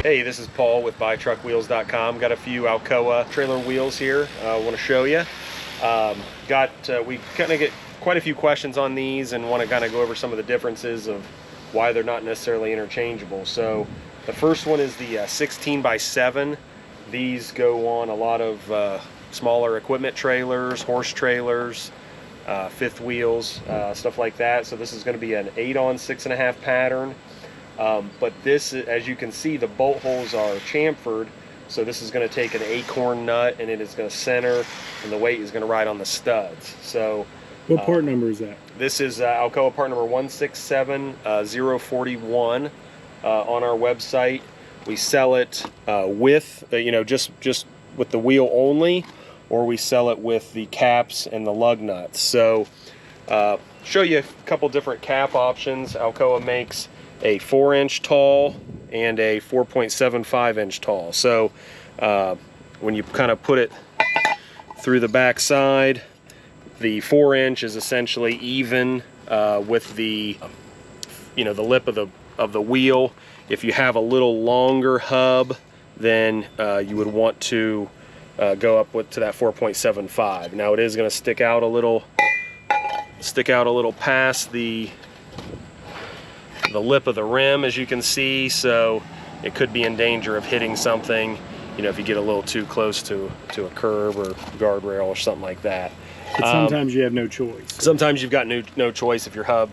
Hey, this is Paul with BuyTruckWheels.com. Got a few Alcoa trailer wheels here I want to show you. We kind of get quite a few questions on these and want to kind of go over some of the differences of why they're not necessarily interchangeable. So the first one is the 16x7. These go on a lot of smaller equipment trailers, horse trailers, fifth wheels, stuff like that. So this is going to be an 8-on 6.5 pattern. But this, as you can see, the bolt holes are chamfered, so this is going to take an Acorn nut and it is going to center, and the weight is going to ride on the studs. So what part number is that? This is Alcoa part number 167041 on our website. We sell it with just with the wheel only, or we sell it with the caps and the lug nuts. So show you a couple different cap options. Alcoa makes a 4-inch tall and a 4.75 inch tall. So when you kind of put it through the back side, the 4-inch is essentially even with the the lip of the wheel. If you have a little longer hub, then you would want to go up to that 4.75. Now it is going to stick out a little past the lip of the rim, as you can see, so it could be in danger of hitting something, if you get a little too close to a curb or guardrail or something like that. But sometimes you have no choice. Sometimes you've got no choice if your hub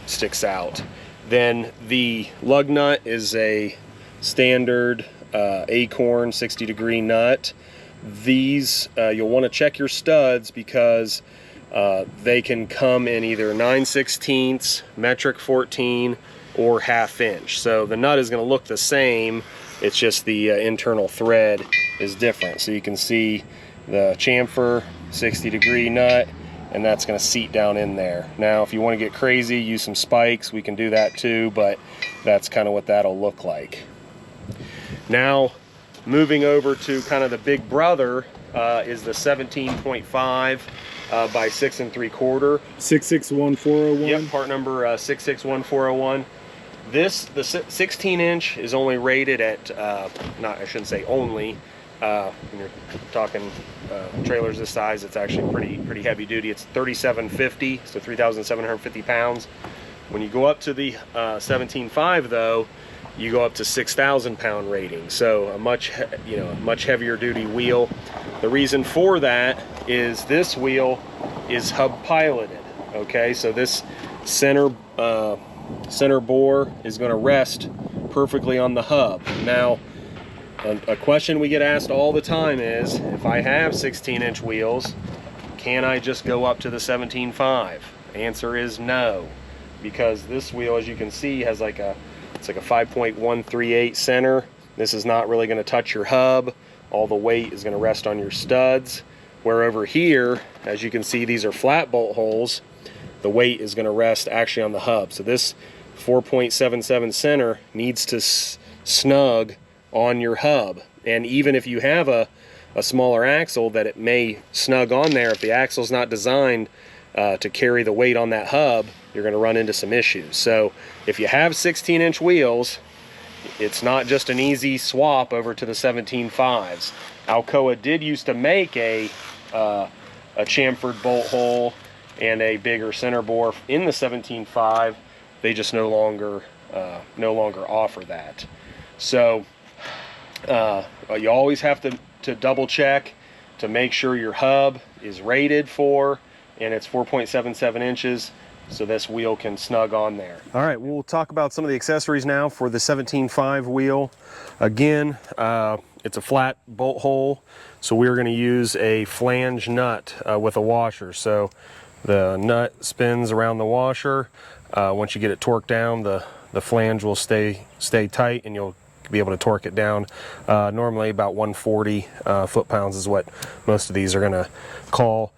sticks out. Then the lug nut is a standard Acorn 60-degree nut. These you'll want to check your studs because they can come in either 9/16, metric 14, or 1/2 inch. So the nut is going to look the same, it's just the internal thread is different. So you can see the chamfer 60-degree nut, and that's going to seat down in there. Now if you want to get crazy, use some spikes, we can do that too, but that's kind of what that'll look like. Now moving over to kind of the big brother is the 17.5 by 6 3/4. 661401. Yep, part number 661401. The 16-inch is only rated at I shouldn't say only. When you're talking trailers this size, it's actually pretty heavy duty. It's 3750, so 3,750 pounds. When you go up to the 17.5 though, you go up to 6,000 pound rating, so a much heavier duty wheel. The reason for that is this wheel is hub piloted. Okay, so this center bore is going to rest perfectly on the hub. Now a question we get asked all the time is, if I have 16-inch wheels, can I just go up to the 17.5? Answer is no, because this wheel, as you can see, has it's like a 5.138 center. This is not really going to touch your hub. All the weight is going to rest on your studs. Where over here, as you can see, these are flat bolt holes. The weight is going to rest actually on the hub. So this 4.77 center needs to snug on your hub. And even if you have a smaller axle, that it may snug on there, if the axle's not designed to carry the weight on that hub, you're going to run into some issues. So if you have 16-inch wheels, it's not just an easy swap over to the 17.5s. Alcoa did used to make a chamfered bolt hole and a bigger center bore in the 17.5. They just no longer offer that. So you always have to double check to make sure your hub is rated for, and it's 4.77 inches, so this wheel can snug on there. All right, we'll talk about some of the accessories now for the 17.5 wheel. Again, it's a flat bolt hole, so we're going to use a flange nut with a washer. So the nut spins around the washer. Once you get it torqued down, the flange will stay tight, and you'll be able to torque it down. Normally about 140 foot-pounds is what most of these are going to call.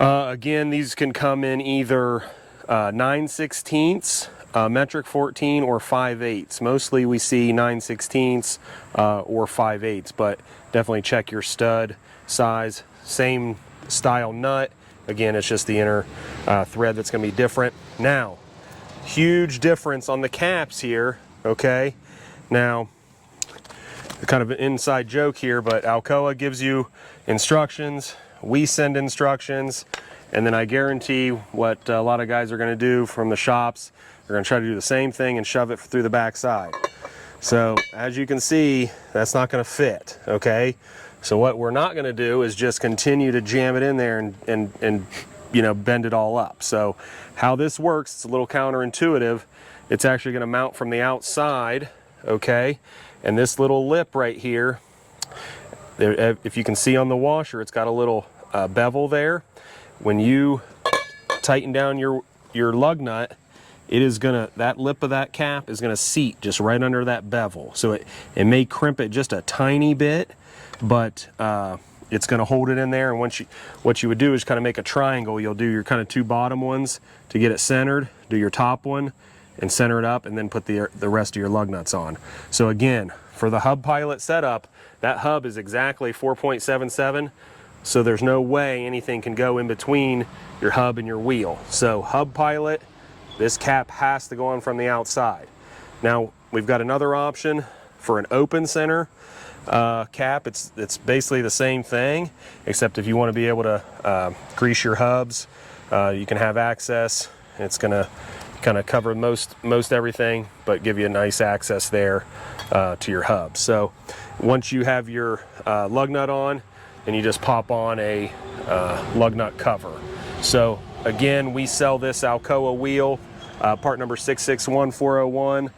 Again, these can come in either 9/16, metric 14, or 5/8. Mostly we see 9/16 or 5/8, but definitely check your stud size. Same style nut. Again, it's just the inner thread that's going to be different. Now, huge difference on the caps here, okay? Now, kind of an inside joke here, but Alcoa gives you instructions, we send instructions, and then I guarantee what a lot of guys are going to do from the shops, they're going to try to do the same thing and shove it through the back side. So as you can see, that's not going to fit, okay? So what we're not going to do is just continue to jam it in there and you know, bend it all up. So how this works, it's a little counterintuitive. It's actually going to mount from the outside, okay? And this little lip right here, there, if you can see on the washer, it's got a little bevel there. When you tighten down your lug nut, it is gonna, that lip of that cap is gonna seat just right under that bevel. So it may crimp it just a tiny bit, but it's gonna hold it in there. And what you would do is kind of make a triangle. You'll do your kind of two bottom ones to get it centered, do your top one and center it up, and then put the rest of your lug nuts on. So again, for the hub pilot setup, that hub is exactly 4.77, so there's no way anything can go in between your hub and your wheel. So hub pilot, this cap has to go on from the outside. Now we've got another option for an open center cap. It's basically the same thing, except if you want to be able to grease your hubs, you can have access. It's gonna kind of cover most everything, but give you a nice access there to your hub. So once you have your lug nut on, and you just pop on a lug nut cover. So again, we sell this Alcoa wheel, part number 661401,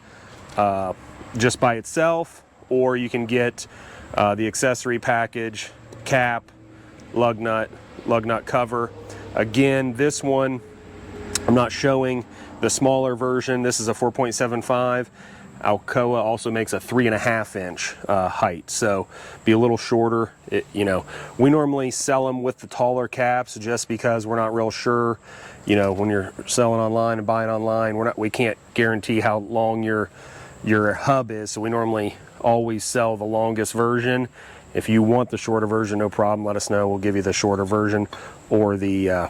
just by itself, or you can get the accessory package, cap, lug nut cover. Again, this one, I'm not showing the smaller version. This is a 4.75. Alcoa also makes a 3.5 inch height, so be a little shorter. You know, we normally sell them with the taller caps just because we're not real sure. You know, when you're selling online and buying online, we can't guarantee how long your hub is, so we normally always sell the longest version. If you want the shorter version, no problem, let us know. We'll give you the shorter version or the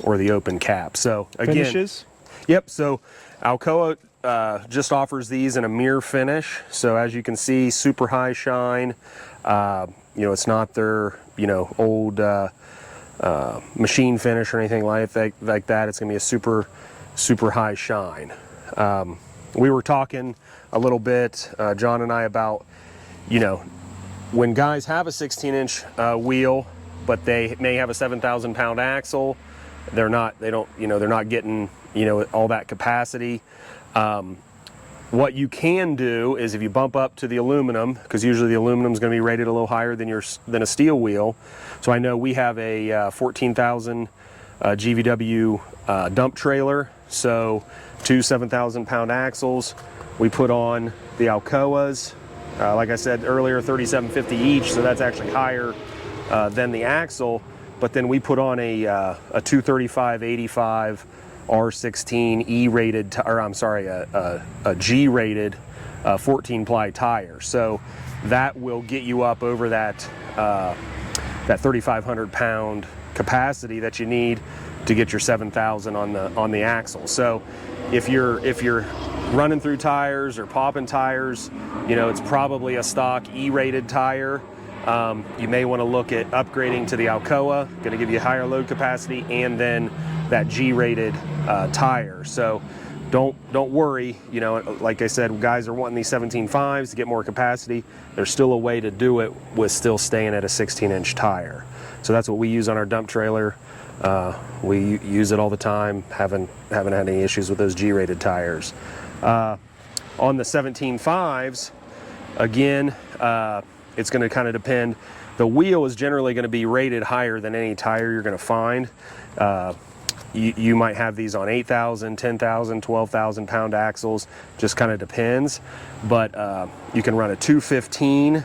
open cap. So again, Finishes? Yep. So Alcoa just offers these in a mirror finish. So as you can see, super high shine. You know, it's not their old machine finish or anything like that. It's gonna be a super high shine. We were talking a little bit, John and I, about when guys have a 16-inch wheel, but they may have a 7,000 pound axle, they're not getting all that capacity. What you can do is, if you bump up to the aluminum, because usually the aluminum is going to be rated a little higher than a steel wheel. So I know we have a 14,000 GVW dump trailer, so two 7,000 pound axles. We put on the Alcoas, like I said earlier, 3750 each, so that's actually higher than the axle. But then we put on a 235/85 R16 E-rated, or I'm sorry, a G-rated 14-ply tire. So that will get you up over that 3,500 pound capacity that you need to get your 7,000 on the axle. So if you're running through tires or popping tires, it's probably a stock E-rated tire. You may want to look at upgrading to the Alcoa, going to give you higher load capacity, and then that G-rated tire. So don't worry. Like I said, guys are wanting these 17.5s to get more capacity. There's still a way to do it with still staying at a 16-inch tire. So that's what we use on our dump trailer. We use it all the time. Haven't had any issues with those G-rated tires. On the 17.5s, again, it's going to kind of depend. The wheel is generally going to be rated higher than any tire you're going to find. You might have these on 8,000, 10,000, 12,000 pound axles, just kind of depends. But you can run a 215,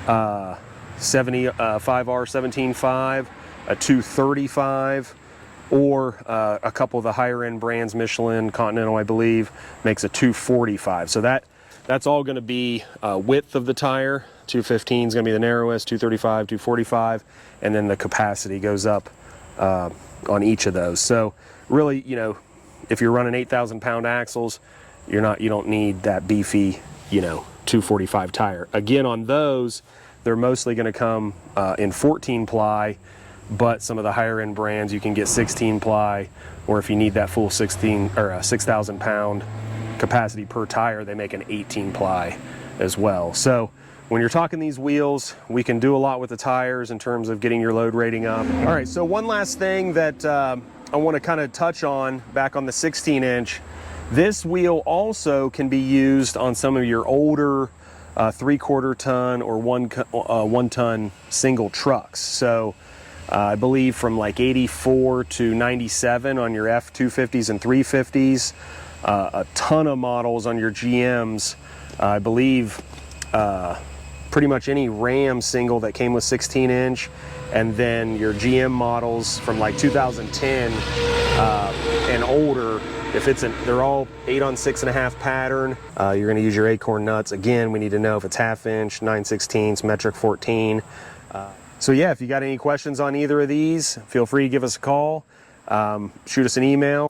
5R 17.5, a 235, or a couple of the higher end brands, Michelin, Continental, I believe, makes a 245. So that's all going to be width of the tire. 215 is going to be the narrowest, 235, 245, and then the capacity goes up on each of those. So really, if you're running 8,000 pound axles, you don't need that beefy you know, 245 tire. Again, on those, they're mostly going to come in 14 ply, but some of the higher end brands you can get 16 ply, or if you need that full 16 or 6,000 pound capacity per tire, they make an 18 ply as well. So when you're talking these wheels, we can do a lot with the tires in terms of getting your load rating up. All right, so one last thing that I want to kind of touch on back on the 16 inch. This wheel also can be used on some of your older 3/4 ton or 1 ton single trucks. So I believe from like 84 to 97 on your F250s and 350s, a ton of models on your GMs. I believe pretty much any Ram single that came with 16 inch, and then your GM models from like 2010 and older. If it's they're all 8 on 6.5 pattern. You're going to use your Acorn nuts. Again, we need to know if it's 1/2 inch, 9/16, metric 14. So yeah, if you got any questions on either of these, feel free to give us a call, shoot us an email.